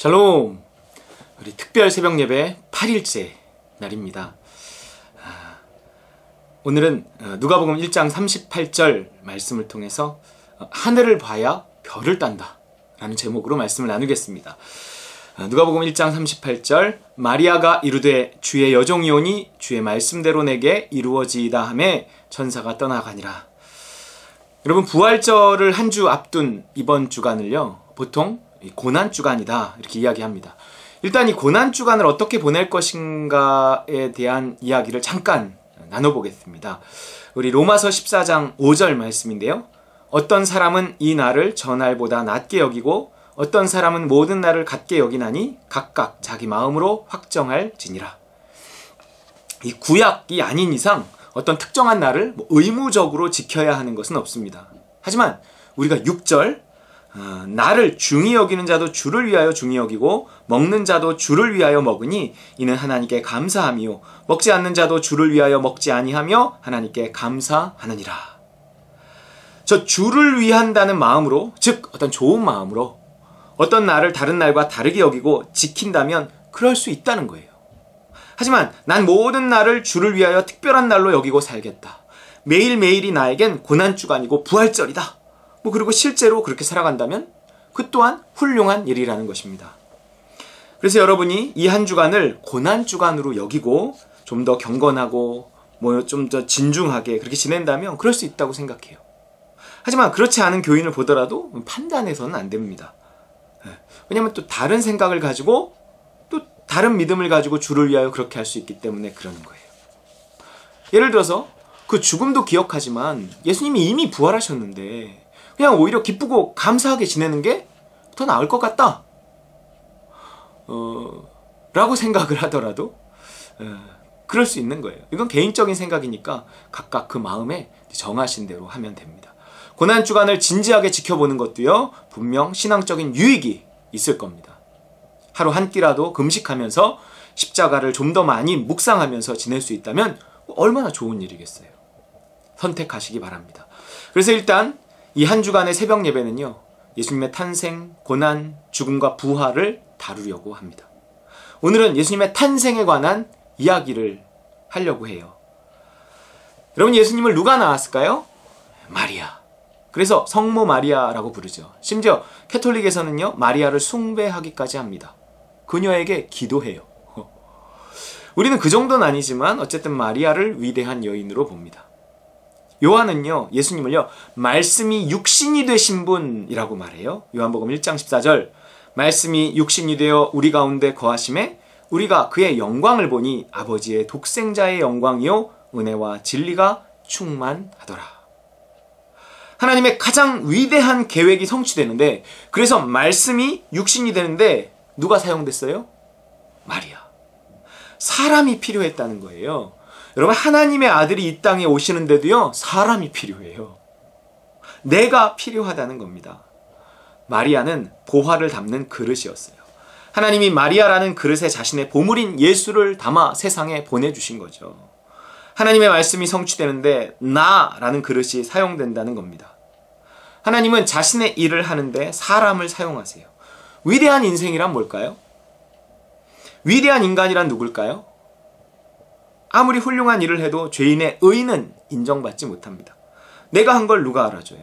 샬롬! 우리 특별 새벽 예배 8일째 날입니다. 오늘은 누가복음 1장 38절 말씀을 통해서 하늘을 봐야 별을 딴다 라는 제목으로 말씀을 나누겠습니다. 누가복음 1장 38절 마리아가 이르되 주의 여종이오니 주의 말씀대로 내게 이루어지이다 하매 천사가 떠나가니라. 여러분, 부활절을 한 주 앞둔 이번 주간을요, 보통 고난주간이다 이렇게 이야기합니다. 일단 이 고난주간을 어떻게 보낼 것인가에 대한 이야기를 잠깐 나눠보겠습니다. 우리 로마서 14장 5절 말씀인데요. 어떤 사람은 이 날을 저 날보다 낮게 여기고 어떤 사람은 모든 날을 같게 여기나니 각각 자기 마음으로 확정할지니라. 이 구약이 아닌 이상 어떤 특정한 날을 의무적으로 지켜야 하는 것은 없습니다. 하지만 우리가 6절 나를 중히 여기는 자도 주를 위하여 중히 여기고 먹는 자도 주를 위하여 먹으니 이는 하나님께 감사함이요 먹지 않는 자도 주를 위하여 먹지 아니하며 하나님께 감사하느니라. 저 주를 위한다는 마음으로, 즉 어떤 좋은 마음으로 어떤 날을 다른 날과 다르게 여기고 지킨다면 그럴 수 있다는 거예요. 하지만 난 모든 날을 주를 위하여 특별한 날로 여기고 살겠다. 매일매일이 나에겐 고난주간이고 부활절이다. 그리고 실제로 그렇게 살아간다면 그 또한 훌륭한 일이라는 것입니다. 그래서 여러분이 이 한 주간을 고난주간으로 여기고 좀 더 경건하고 좀 더 진중하게 그렇게 지낸다면 그럴 수 있다고 생각해요. 하지만 그렇지 않은 교인을 보더라도 판단해서는 안 됩니다. 왜냐하면 또 다른 생각을 가지고 또 다른 믿음을 가지고 주를 위하여 그렇게 할 수 있기 때문에 그러는 거예요. 예를 들어서 그 죽음도 기억하지만 예수님이 이미 부활하셨는데 그냥 오히려 기쁘고 감사하게 지내는 게 더 나을 것 같다 라고 생각을 하더라도 그럴 수 있는 거예요. 이건 개인적인 생각이니까 각각 그 마음에 정하신 대로 하면 됩니다. 고난주간을 진지하게 지켜보는 것도요, 분명 신앙적인 유익이 있을 겁니다. 하루 한 끼라도 금식하면서 십자가를 좀 더 많이 묵상하면서 지낼 수 있다면 얼마나 좋은 일이겠어요. 선택하시기 바랍니다. 그래서 일단 이 한 주간의 새벽 예배는요, 예수님의 탄생, 고난, 죽음과 부활을 다루려고 합니다. 오늘은 예수님의 탄생에 관한 이야기를 하려고 해요. 여러분, 예수님을 누가 낳았을까요? 마리아. 그래서 성모 마리아라고 부르죠. 심지어 캐톨릭에서는요, 마리아를 숭배하기까지 합니다. 그녀에게 기도해요. 우리는 그 정도는 아니지만 어쨌든 마리아를 위대한 여인으로 봅니다. 요한은요, 예수님을요, 말씀이 육신이 되신 분이라고 말해요. 요한복음 1장 14절 말씀이 육신이 되어 우리 가운데 거하심에 우리가 그의 영광을 보니 아버지의 독생자의 영광이요 은혜와 진리가 충만하더라. 하나님의 가장 위대한 계획이 성취되는데, 그래서 말씀이 육신이 되는데 누가 사용됐어요? 마리아. 사람이 필요했다는 거예요. 여러분, 하나님의 아들이 이 땅에 오시는데도요, 사람이 필요해요. 내가 필요하다는 겁니다. 마리아는 보화를 담는 그릇이었어요. 하나님이 마리아라는 그릇에 자신의 보물인 예수를 담아 세상에 보내주신 거죠. 하나님의 말씀이 성취되는데 나라는 그릇이 사용된다는 겁니다. 하나님은 자신의 일을 하는데 사람을 사용하세요. 위대한 인생이란 뭘까요? 위대한 인간이란 누굴까요? 아무리 훌륭한 일을 해도 죄인의 의는 인정받지 못합니다. 내가 한 걸 누가 알아줘요?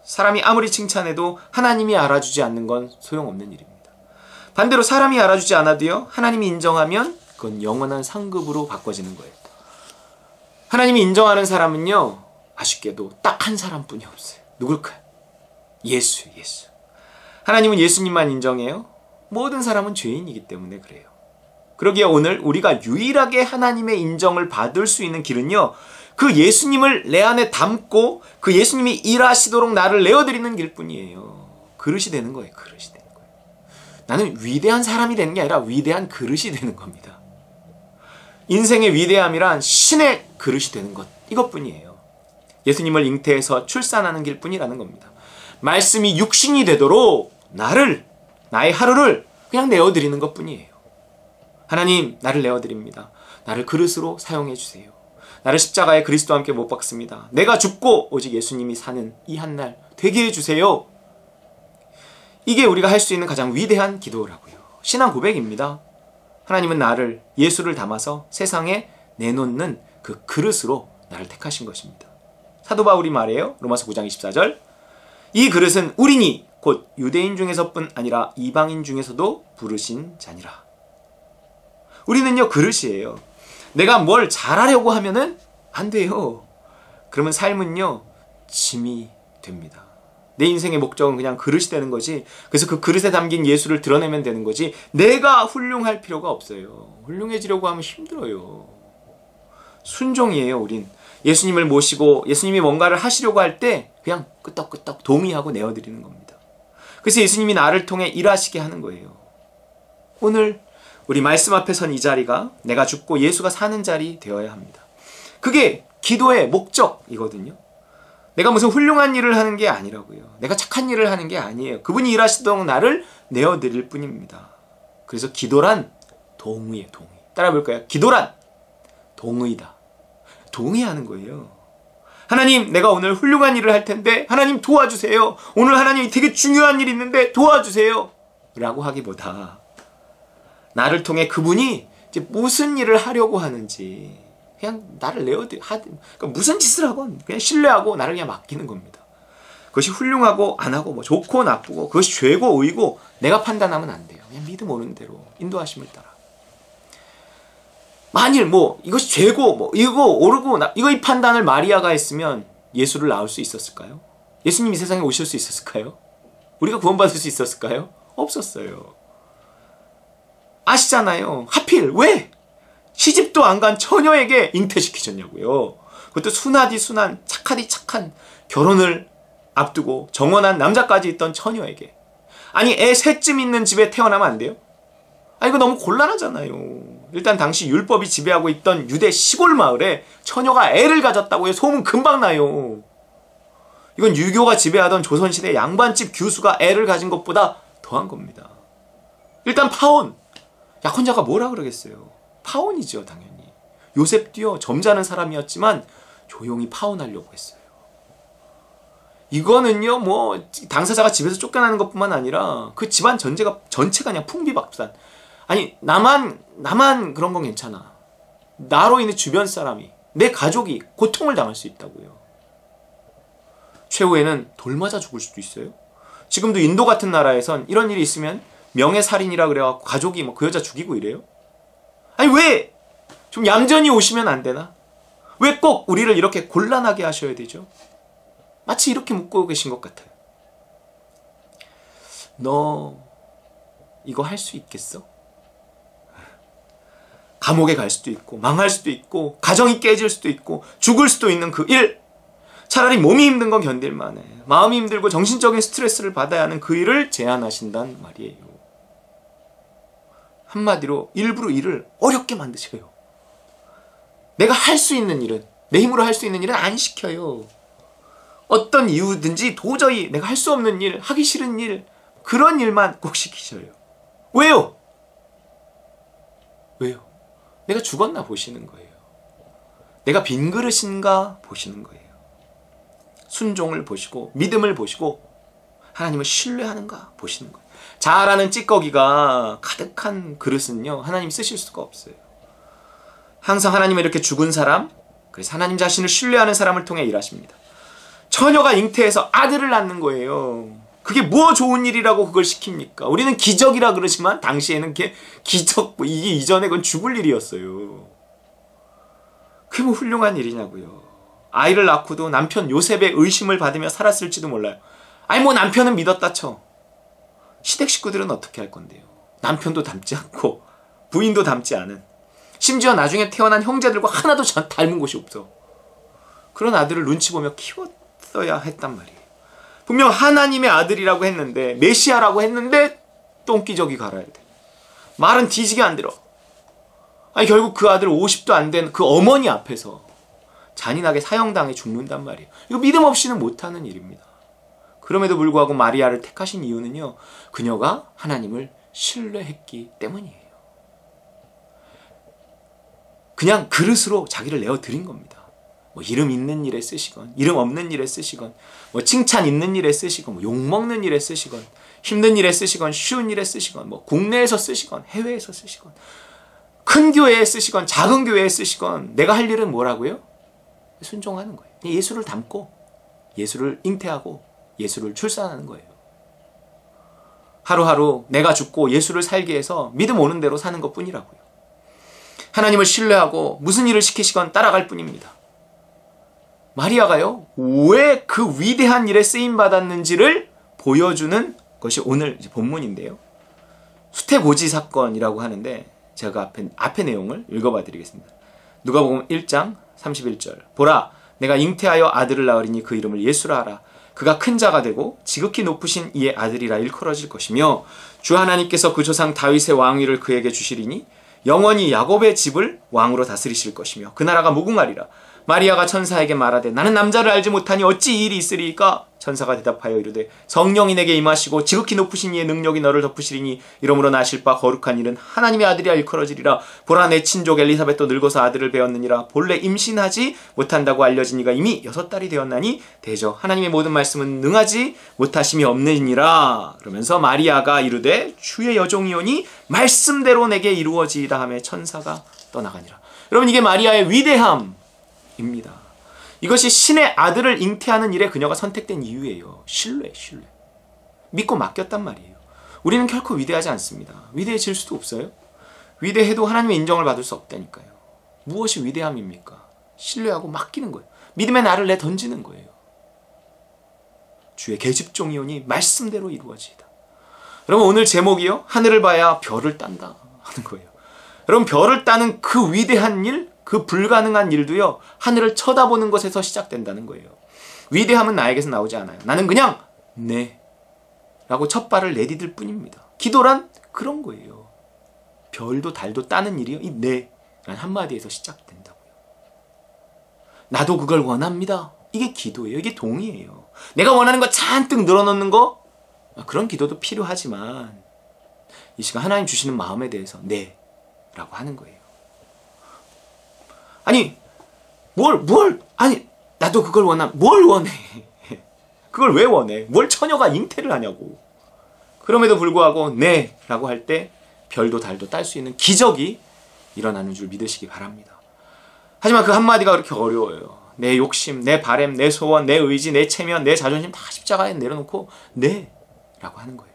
사람이 아무리 칭찬해도 하나님이 알아주지 않는 건 소용없는 일입니다. 반대로 사람이 알아주지 않아도요, 하나님이 인정하면 그건 영원한 상급으로 바꿔지는 거예요. 하나님이 인정하는 사람은요, 아쉽게도 딱 한 사람뿐이 없어요. 누굴까요? 예수. 하나님은 예수님만 인정해요. 모든 사람은 죄인이기 때문에 그래요. 그러기에 오늘 우리가 유일하게 하나님의 인정을 받을 수 있는 길은요, 그 예수님을 내 안에 담고 그 예수님이 일하시도록 나를 내어드리는 길뿐이에요. 그릇이 되는 거예요. 그릇이 되는 거예요. 나는 위대한 사람이 되는 게 아니라 위대한 그릇이 되는 겁니다. 인생의 위대함이란 신의 그릇이 되는 것, 이것뿐이에요. 예수님을 잉태해서 출산하는 길뿐이라는 겁니다. 말씀이 육신이 되도록 나의 하루를 그냥 내어드리는 것뿐이에요. 하나님, 나를 내어드립니다. 나를 그릇으로 사용해 주세요. 나를 십자가에 그리스도와 함께 못 박습니다. 내가 죽고 오직 예수님이 사는 이 한날 되게 해주세요. 이게 우리가 할 수 있는 가장 위대한 기도라고요. 신앙 고백입니다. 하나님은 나를, 예수를 담아서 세상에 내놓는 그 그릇으로 나를 택하신 것입니다. 사도 바울이 말해요. 로마서 9장 24절. 이 그릇은 우리니 곧 유대인 중에서뿐 아니라 이방인 중에서도 부르신 자니라. 우리는요, 그릇이에요. 내가 뭘 잘하려고 하면은 안 돼요. 그러면 삶은요, 짐이 됩니다. 내 인생의 목적은 그냥 그릇이 되는 거지. 그래서 그 그릇에 담긴 예수를 드러내면 되는 거지. 내가 훌륭할 필요가 없어요. 훌륭해지려고 하면 힘들어요. 순종이에요, 우린. 예수님을 모시고 예수님이 뭔가를 하시려고 할 때 그냥 끄떡끄떡 동의하고 내어드리는 겁니다. 그래서 예수님이 나를 통해 일하시게 하는 거예요. 오늘 우리 말씀 앞에 선 이 자리가 내가 죽고 예수가 사는 자리 되어야 합니다. 그게 기도의 목적이거든요. 내가 무슨 훌륭한 일을 하는 게 아니라고요. 내가 착한 일을 하는 게 아니에요. 그분이 일하시던 나를 내어드릴 뿐입니다. 그래서 기도란 동의예요. 동의. 따라 볼까요? 기도란 동의다. 동의하는 거예요. 하나님, 내가 오늘 훌륭한 일을 할 텐데 하나님 도와주세요. 오늘 하나님이 되게 중요한 일이 있는데 도와주세요. 라고 하기보다 나를 통해 그분이 이제 무슨 일을 하려고 하는지 그냥 나를 그러니까 무슨 짓을 하건 그냥 신뢰하고 나를 그냥 맡기는 겁니다. 그것이 훌륭하고 안 하고 뭐 좋고 나쁘고 그것이 죄고 의고 내가 판단하면 안 돼요. 그냥 믿음 오는 대로 인도하심을 따라. 만일 뭐 이것이 죄고 뭐 이거 옳고 이거 이 판단을 마리아가 했으면 예수를 낳을 수 있었을까요? 예수님이 세상에 오실 수 있었을까요? 우리가 구원받을 수 있었을까요? 없었어요. 아시잖아요. 하필 왜 시집도 안 간 처녀에게 잉태시키셨냐고요. 그것도 순하디 순한 착하디 착한 결혼을 앞두고 정원한 남자까지 있던 처녀에게. 아니 애 셋쯤 있는 집에 태어나면 안 돼요? 아 이거 너무 곤란하잖아요. 일단 당시 율법이 지배하고 있던 유대 시골 마을에 처녀가 애를 가졌다고 해 소문 금방 나요. 이건 유교가 지배하던 조선시대 양반집 교수가 애를 가진 것보다 더한 겁니다. 일단 파혼. 약혼자가 뭐라 그러겠어요. 파혼이죠 당연히. 요셉도요 점잖은 사람이었지만 조용히 파혼하려고 했어요. 이거는요 뭐 당사자가 집에서 쫓겨나는 것뿐만 아니라 그 집안 전체가 그냥 풍비박산. 아니 나만 그런 건 괜찮아. 나로 인해 주변 사람이 내 가족이 고통을 당할 수 있다고요. 최후에는 돌 맞아 죽을 수도 있어요. 지금도 인도 같은 나라에선 이런 일이 있으면 명예살인이라 그래갖고 가족이 뭐 그 여자 죽이고 이래요. 아니 왜 좀 얌전히 오시면 안 되나? 왜 꼭 우리를 이렇게 곤란하게 하셔야 되죠? 마치 이렇게 묻고 계신 것 같아요. 너 이거 할 수 있겠어? 감옥에 갈 수도 있고 망할 수도 있고 가정이 깨질 수도 있고 죽을 수도 있는 그 일. 차라리 몸이 힘든 건 견딜만해. 마음이 힘들고 정신적인 스트레스를 받아야 하는 그 일을 제안하신단 말이에요. 한마디로 일부러 일을 어렵게 만드셔요. 내가 할 수 있는 일은, 내 힘으로 할 수 있는 일은 안 시켜요. 어떤 이유든지 도저히 내가 할 수 없는 일, 하기 싫은 일, 그런 일만 꼭 시키셔요. 왜요? 왜요? 내가 죽었나 보시는 거예요. 내가 빈 그릇인가 보시는 거예요. 순종을 보시고 믿음을 보시고 하나님을 신뢰하는가 보시는 거예요. 자아라는 찌꺼기가 가득한 그릇은요 하나님 쓰실 수가 없어요. 항상 하나님은 이렇게 죽은 사람, 그래서 하나님 자신을 신뢰하는 사람을 통해 일하십니다. 처녀가 잉태해서 아들을 낳는 거예요. 그게 뭐 좋은 일이라고 그걸 시킵니까? 우리는 기적이라 그러지만 당시에는 그게 기적, 이게 이전에 그건 죽을 일이었어요. 그게 뭐 훌륭한 일이냐고요. 아이를 낳고도 남편 요셉의 의심을 받으며 살았을지도 몰라요. 아니 뭐 남편은 믿었다 쳐. 시댁 식구들은 어떻게 할 건데요? 남편도 닮지 않고 부인도 닮지 않은, 심지어 나중에 태어난 형제들과 하나도 닮은 곳이 없어. 그런 아들을 눈치 보며 키웠어야 했단 말이에요. 분명 하나님의 아들이라고 했는데, 메시아라고 했는데 똥기저귀 갈아야 돼. 말은 뒤지게 안 들어. 아니 결국 그 아들 50도 안 된 그 어머니 앞에서 잔인하게 사형당해 죽는단 말이에요. 이거 믿음 없이는 못하는 일입니다. 그럼에도 불구하고 마리아를 택하신 이유는요, 그녀가 하나님을 신뢰했기 때문이에요. 그냥 그릇으로 자기를 내어드린 겁니다. 뭐 이름 있는 일에 쓰시건 이름 없는 일에 쓰시건 뭐 칭찬 있는 일에 쓰시건 뭐 욕먹는 일에 쓰시건 힘든 일에 쓰시건 쉬운 일에 쓰시건 뭐 국내에서 쓰시건 해외에서 쓰시건 큰 교회에 쓰시건 작은 교회에 쓰시건 내가 할 일은 뭐라고요? 순종하는 거예요. 예수를 닮고 예수를 잉태하고 예수를 출산하는 거예요. 하루하루 내가 죽고 예수를 살게 해서 믿음 오는 대로 사는 것뿐이라고요. 하나님을 신뢰하고 무슨 일을 시키시건 따라갈 뿐입니다. 마리아가요, 왜 그 위대한 일에 쓰임받았는지를 보여주는 것이 오늘 본문인데요. 수태고지 사건이라고 하는데 제가 앞에 내용을 읽어봐 드리겠습니다. 누가복음 1장 31절. 보라, 내가 잉태하여 아들을 낳으리니 그 이름을 예수라 하라. 그가 큰 자가 되고 지극히 높으신 이의 아들이라 일컬어질 것이며 주 하나님께서 그 조상 다윗의 왕위를 그에게 주시리니 영원히 야곱의 집을 왕으로 다스리실 것이며 그 나라가 무궁하리라. 마리아가 천사에게 말하되 나는 남자를 알지 못하니 어찌 이 일이 있으리이까? 천사가 대답하여 이르되 성령이 내게 임하시고 지극히 높으신 이의 능력이 너를 덮으시리니 이러므로 나실 바 거룩한 일은 하나님의 아들이라 일컬어지리라. 보라, 내 친족 엘리사벳도 늙어서 아들을 배웠느니라. 본래 임신하지 못한다고 알려진 이가 이미 6달이 되었나니 대저 하나님의 모든 말씀은 능하지 못하심이 없느니라. 그러면서 마리아가 이르되 주의 여종이오니 말씀대로 내게 이루어지이다 하며 천사가 떠나가니라. 여러분, 이게 마리아의 위대함입니다. 이것이 신의 아들을 잉태하는 일에 그녀가 선택된 이유예요. 신뢰. 믿고 맡겼단 말이에요. 우리는 결코 위대하지 않습니다. 위대해질 수도 없어요. 위대해도 하나님의 인정을 받을 수 없다니까요. 무엇이 위대함입니까? 신뢰하고 맡기는 거예요. 믿음의 날을 내 던지는 거예요. 주의 계집종이오니 말씀대로 이루어지이다. 여러분, 오늘 제목이요, 하늘을 봐야 별을 딴다 하는 거예요. 여러분, 별을 따는 그 위대한 일, 그 불가능한 일도요, 하늘을 쳐다보는 것에서 시작된다는 거예요. 위대함은 나에게서 나오지 않아요. 나는 그냥 네 라고 첫 발을 내디딜 뿐입니다. 기도란 그런 거예요. 별도 달도 따는 일이요, 이 네 라는 한마디에서 시작된다고요. 나도 그걸 원합니다. 이게 기도예요. 이게 동의예요. 내가 원하는 거 잔뜩 늘어놓는 거, 그런 기도도 필요하지만 이 시간 하나님 주시는 마음에 대해서 네 라고 하는 거예요. 아니, 아니, 나도 그걸 뭘 원해? 그걸 왜 원해? 뭘 처녀가 잉태를 하냐고. 그럼에도 불구하고, 네, 라고 할 때, 별도 달도 딸 수 있는 기적이 일어나는 줄 믿으시기 바랍니다. 하지만 그 한마디가 그렇게 어려워요. 내 욕심, 내 바램, 내 소원, 내 의지, 내 체면, 내 자존심 다 십자가에 내려놓고, 네, 라고 하는 거예요.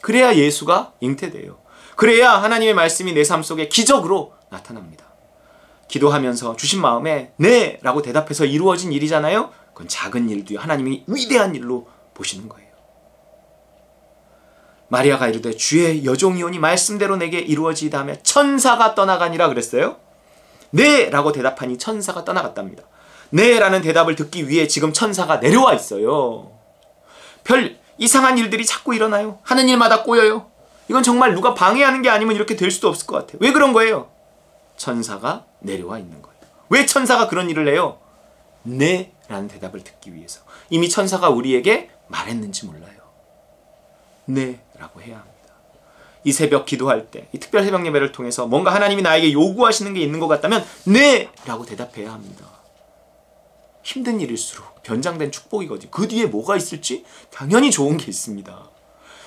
그래야 예수가 잉태돼요. 그래야 하나님의 말씀이 내 삶 속에 기적으로 나타납니다. 기도하면서 주신 마음에 네 라고 대답해서 이루어진 일이잖아요. 그건 작은 일도요, 하나님이 위대한 일로 보시는 거예요. 마리아가 이르되 주의 여종이오니 말씀대로 내게 이루어지이다 하며 천사가 떠나가니라 그랬어요. 네 라고 대답하니 천사가 떠나갔답니다. 네 라는 대답을 듣기 위해 지금 천사가 내려와 있어요. 별 이상한 일들이 자꾸 일어나요. 하는 일마다 꼬여요. 이건 정말 누가 방해하는 게 아니면 이렇게 될 수도 없을 것 같아요. 왜 그런 거예요? 천사가 내려와 있는 거예요. 왜 천사가 그런 일을 해요? 네 라는 대답을 듣기 위해서. 이미 천사가 우리에게 말했는지 몰라요. 네 라고 해야 합니다. 이 새벽 기도할 때, 이 특별 새벽 예배를 통해서 뭔가 하나님이 나에게 요구하시는 게 있는 것 같다면 네 라고 대답해야 합니다. 힘든 일일수록 변장된 축복이거든요. 그 뒤에 뭐가 있을지 당연히 좋은 게 있습니다.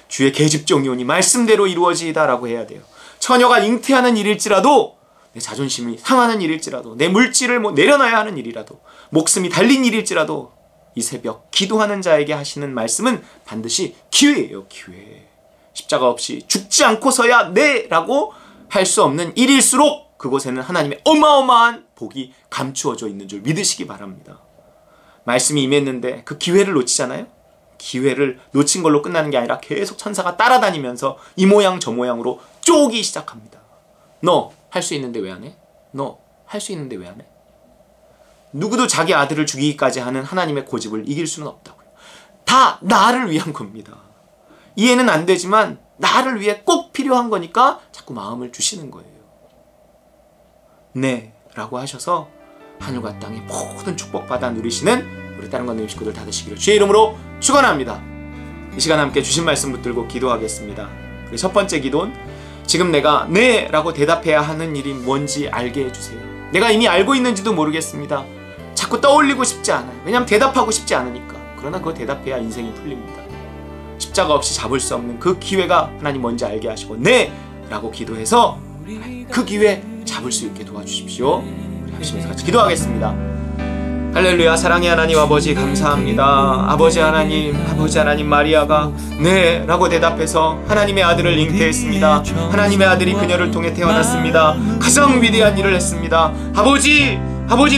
주의 계집종이오니 말씀대로 이루어지이다 라고 해야 돼요. 처녀가 잉태하는 일일지라도, 내 자존심이 상하는 일일지라도, 내 물질을 내려놔야 하는 일이라도, 목숨이 달린 일일지라도 이 새벽 기도하는 자에게 하시는 말씀은 반드시 기회예요. 기회. 십자가 없이 죽지 않고서야 네 라고 할 수 없는 일일수록 그곳에는 하나님의 어마어마한 복이 감추어져 있는 줄 믿으시기 바랍니다. 말씀이 임했는데 그 기회를 놓치잖아요. 기회를 놓친 걸로 끝나는 게 아니라 계속 천사가 따라다니면서 이 모양 저 모양으로 쪼기 시작합니다. 너 할 수 있는데 왜 안 해? 너 할 수 있는데 왜 안 해? 누구도 자기 아들을 죽이기까지 하는 하나님의 고집을 이길 수는 없다고요. 다 나를 위한 겁니다. 이해는 안 되지만 나를 위해 꼭 필요한 거니까 자꾸 마음을 주시는 거예요. 네 라고 하셔서 하늘과 땅의 모든 축복받아 누리시는 우리 다른 건님 식구들 다 되시기를 주의 이름으로 축원합니다. 이 시간 함께 주신 말씀 붙들고 기도하겠습니다. 첫 번째 기도는 지금 내가 네 라고 대답해야 하는 일이 뭔지 알게 해주세요. 내가 이미 알고 있는지도 모르겠습니다. 자꾸 떠올리고 싶지 않아요. 왜냐하면 대답하고 싶지 않으니까. 그러나 그거 대답해야 인생이 풀립니다. 십자가 없이 잡을 수 없는 그 기회가 하나님 뭔지 알게 하시고 네! 라고 기도해서 그 기회 잡을 수 있게 도와주십시오. 우리 합심해서 같이 기도하겠습니다. 할렐루야. 사랑의 하나님 아버지 감사합니다. 아버지 하나님 마리아가 네 라고 대답해서 하나님의 아들을 잉태했습니다. 하나님의 아들이 그녀를 통해 태어났습니다. 가장 위대한 일을 했습니다. 아버지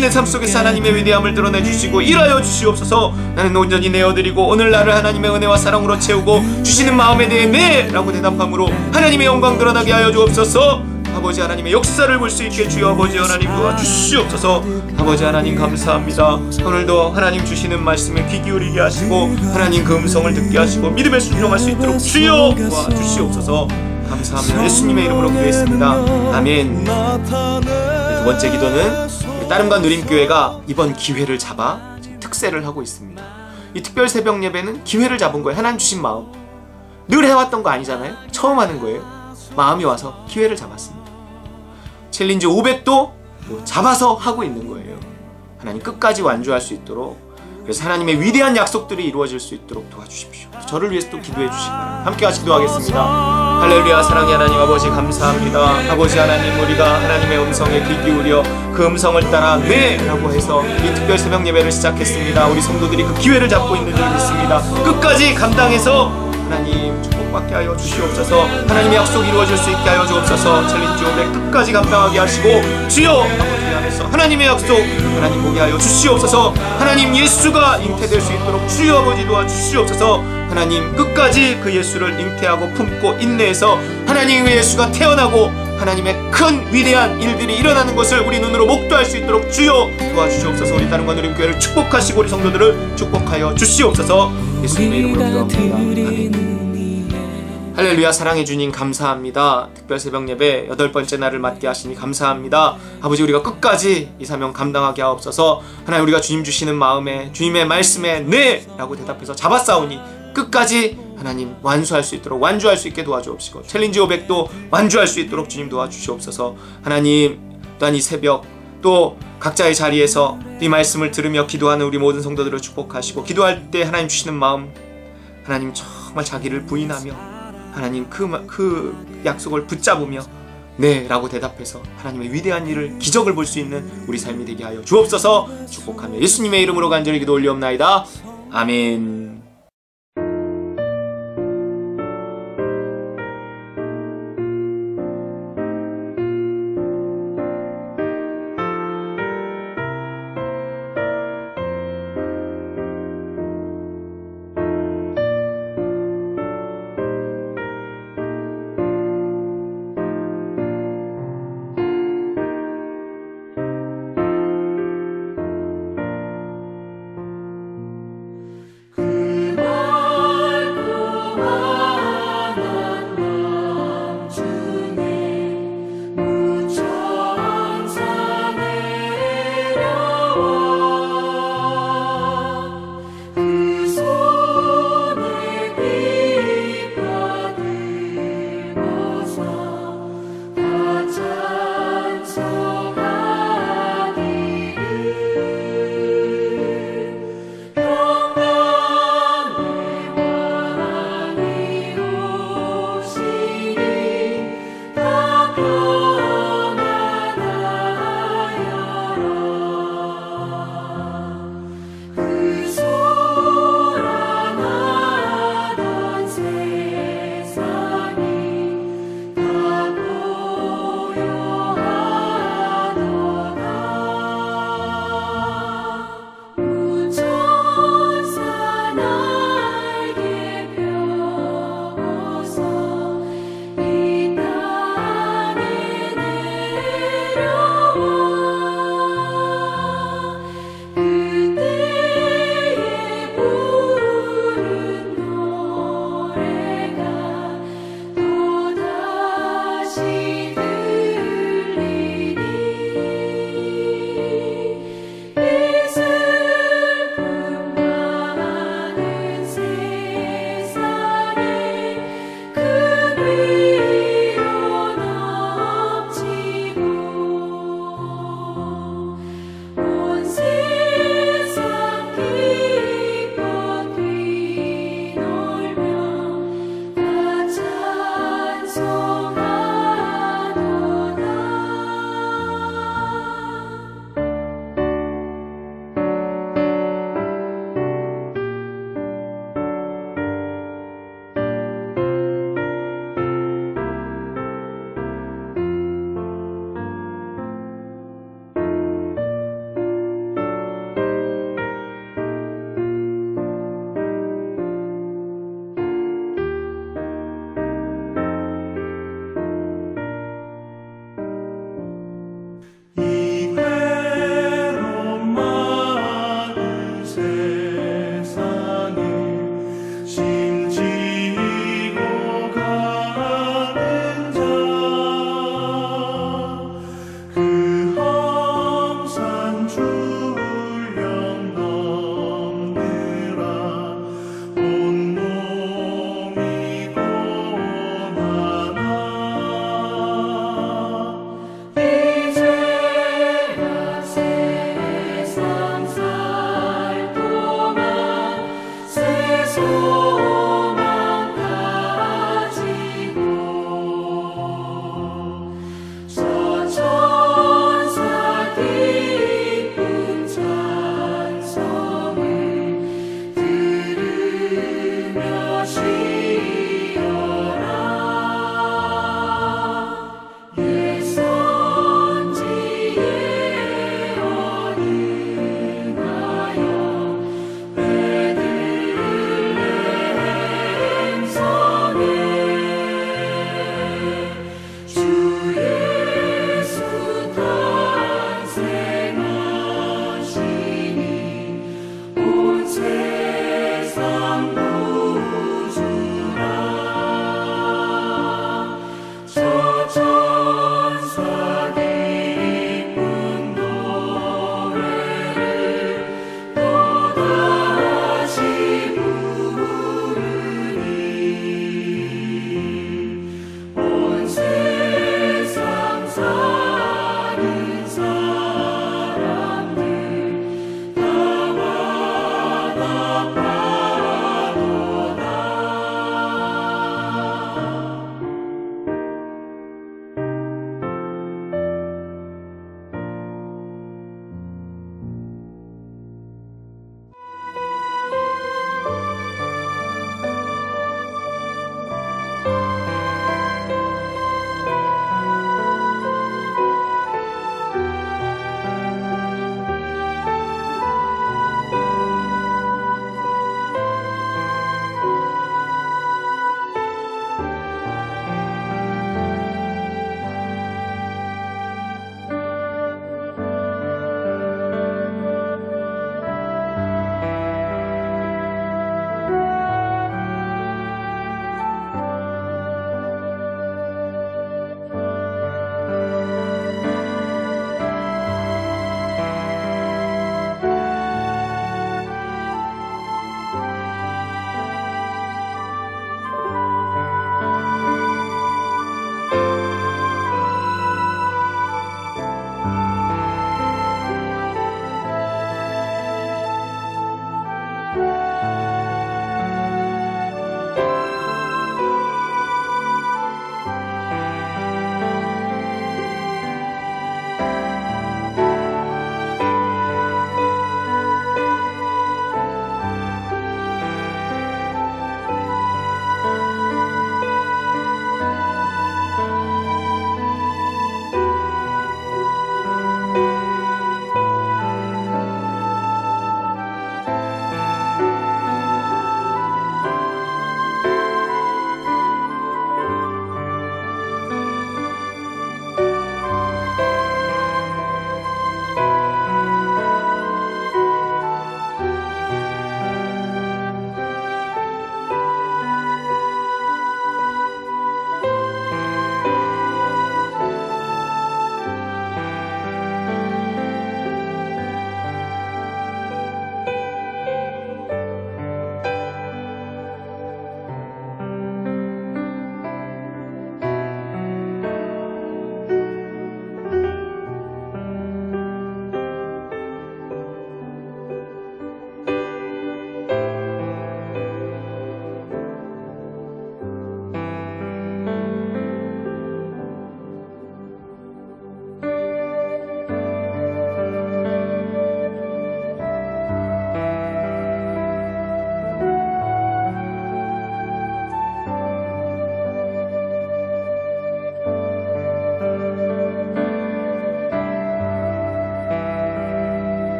내 삶 속에서 하나님의 위대함을 드러내 주시고 일하여 주시옵소서. 나는 온전히 내어드리고 오늘 나를 하나님의 은혜와 사랑으로 채우고 주시는 마음에 대해 네 라고 대답함으로 하나님의 영광 드러나게 하여 주옵소서. 아버지 하나님의 역사를 볼 수 있게 주여 아버지 하나님 도와주시옵소서. 아버지 하나님 감사합니다. 오늘도 하나님 주시는 말씀에 귀 기울이게 하시고 하나님 그 음성을 듣게 하시고 믿음에 순종할 수 있도록 주여 도와주시옵소서. 감사합니다. 예수님의 이름으로 기도했습니다. 아멘. 두 번째 기도는 따름과 누림교회가 이번 기회를 잡아 특세를 하고 있습니다. 이 특별 새벽 예배는 기회를 잡은 거예요. 하나님 주신 마음. 늘 해왔던 거 아니잖아요. 처음 하는 거예요. 마음이 와서 기회를 잡았습니다. 챌린지 500도 잡아서 하고 있는 거예요. 하나님 끝까지 완주할 수 있도록, 그래서 하나님의 위대한 약속들이 이루어질 수 있도록 도와주십시오. 저를 위해서 또 기도해 주시기 바랍니다. 함께 같이 기도하겠습니다. 할렐루야. 사랑의 하나님 아버지 감사합니다. 아버지 하나님, 우리가 하나님의 음성에 귀 기울여 그 음성을 따라 네! 라고 해서 이 특별 새벽 예배를 시작했습니다. 우리 성도들이 그 기회를 잡고 있는 줄 믿습니다. 끝까지 감당해서 하나님 축복받게 하여 주시옵소서. 하나님의 약속이 이루어질 수 있게 하여 주옵소서. 챌린지 500 끝까지 감당하게 하시고 주여 아버지 안에서 하나님의 약속 하나님 보게 하여 주시옵소서. 하나님 예수가 잉태될 수 있도록 주여 아버지 도와주시옵소서. 하나님 끝까지 그 예수를 잉태하고 품고 인내해서 하나님의 예수가 태어나고 하나님의 큰 위대한 일들이 일어나는 것을 우리 눈으로 목도할 수 있도록 주여 도와주시옵소서. 우리 따름과 누림교회를 축복하시고 우리 성도들을 축복하여 주시옵소서. 예수님의 이름으로 기도합니다. 아멘. 할렐루야. 사랑해 주님 감사합니다. 특별 새벽 예배 8번째 날을 맞게 하시니 감사합니다. 아버지 우리가 끝까지 이 사명 감당하게 하옵소서. 하나님 우리가 주님 주시는 마음에 주님의 말씀에 네! 라고 대답해서 잡아싸우니 끝까지 하나님 완수할 수 있도록 완주할 수 있게 도와주옵시고 챌린지 500도 완주할 수 있도록 주님 도와주시옵소서. 하나님 또한 이 새벽 또 각자의 자리에서 이 말씀을 들으며 기도하는 우리 모든 성도들을 축복하시고 기도할 때 하나님 주시는 마음 하나님 정말 자기를 부인하며 하나님 그 약속을 붙잡으며 네 라고 대답해서 하나님의 위대한 일을 기적을 볼 수 있는 우리 삶이 되게 하여 주옵소서. 축복하며 예수님의 이름으로 간절히 기도 올리옵나이다. 아멘.